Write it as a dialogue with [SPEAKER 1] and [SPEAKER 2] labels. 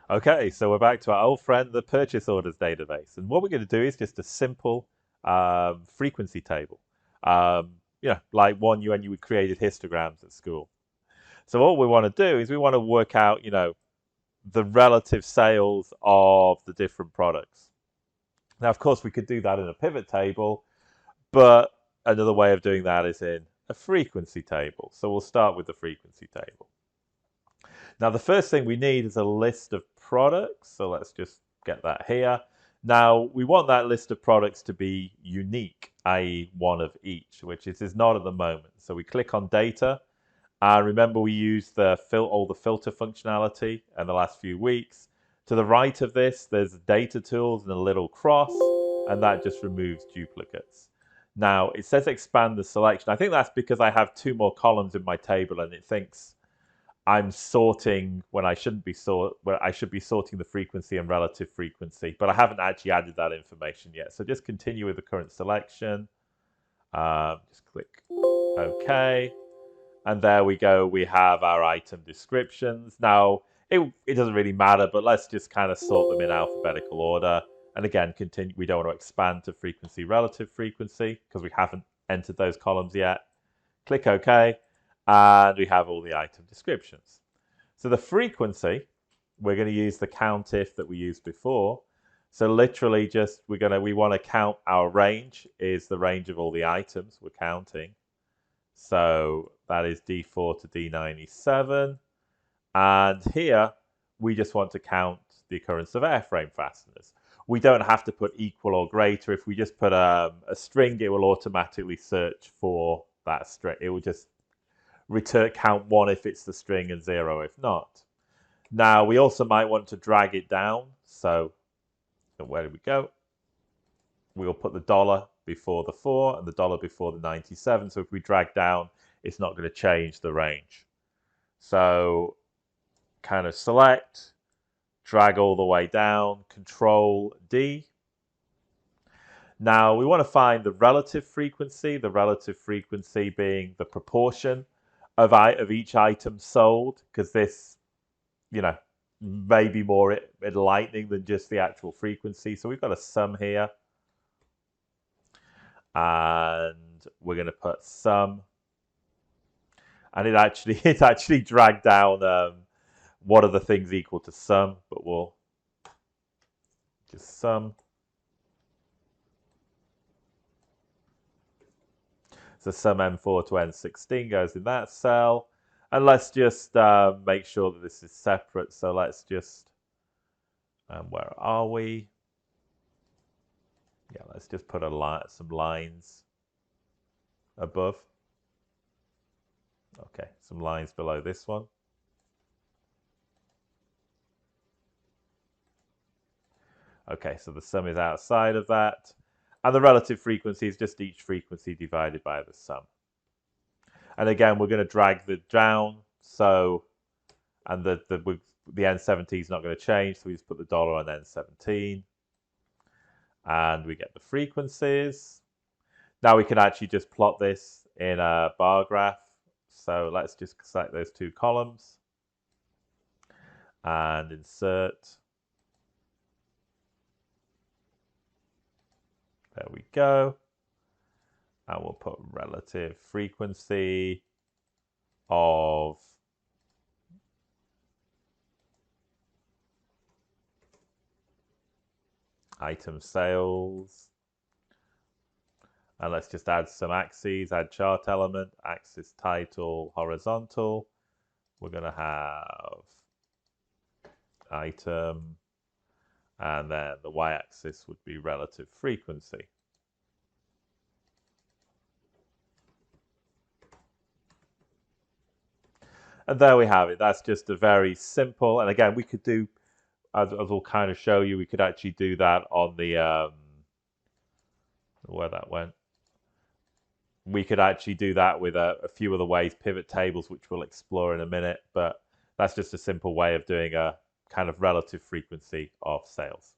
[SPEAKER 1] Okay, so we're back to our old friend, the purchase orders database. And what we're going to do is just a simple frequency table. Like one when you created histograms at school. So all we want to do is we want to work out, the relative sales of the different products. Now, of course, we could do that in a pivot table, but another way of doing that is in a frequency table. So we'll start with the frequency table. Now, the first thing we need is a list of products. So let's just get that here. Now, we want that list of products to be unique, i.e. one of each, which it is not at the moment. So we click on data. And remember, we used all the filter functionality in the last few weeks. To the right of this, there's data tools and a little cross, and that just removes duplicates. Now, it says expand the selection. I think that's because I have two more columns in my table, and it thinks I'm sorting when I shouldn't be where I should be sorting the frequency and relative frequency, but I haven't actually added that information yet. So just continue with the current selection. Just click OK. And there we go. We have our item descriptions. Now, it doesn't really matter, but let's just kind of sort them in alphabetical order. And again, continue. We don't want to expand to frequency, relative frequency, because we haven't entered those columns yet. Click OK. And we have all the item descriptions. So the frequency, we're going to use the count if that we used before. So literally just we want to count our range is the range of all the items we're counting. So that is D4 to D97. And here we just want to count the occurrence of airframe fasteners. We don't have to put equal or greater. If we just put a string, it will automatically search for that string. It will just return count 1 if it's the string and 0 if not. Now we also might want to drag it down. So where do we go? We'll put the dollar before the 4 and the dollar before the 97. So if we drag down, it's not going to change the range. So kind of select, drag all the way down, Control D. Now we want to find the relative frequency being the proportion of each item sold, because this, may be more enlightening than just the actual frequency. So we've got a sum here. And we're going to put sum. And it actually dragged down what are the things equal to sum, but we'll just sum. So sum M4 to N16 goes in that cell. And let's just make sure that this is separate. So let's just, where are we? Yeah, let's just put some lines above. Okay, some lines below this one. Okay, so the sum is outside of that. And the relative frequency is just each frequency divided by the sum. And again, we're going to drag the down. So, and the N17 is not going to change. So we just put the dollar on N17. And we get the frequencies. Now we can actually just plot this in a bar graph. So let's just select those two columns and insert. There we go. And we'll put relative frequency of item sales. And let's just add some axes, add chart element, axis title, horizontal. We're going to have item, and then the y-axis would be relative frequency. And there we have it. That's just a very simple, and again, we could do, as we'll kind of show you, we could actually do that on the, where that went. We could actually do that with a few other ways, pivot tables, which we'll explore in a minute, but that's just a simple way of doing a kind of relative frequency of sales.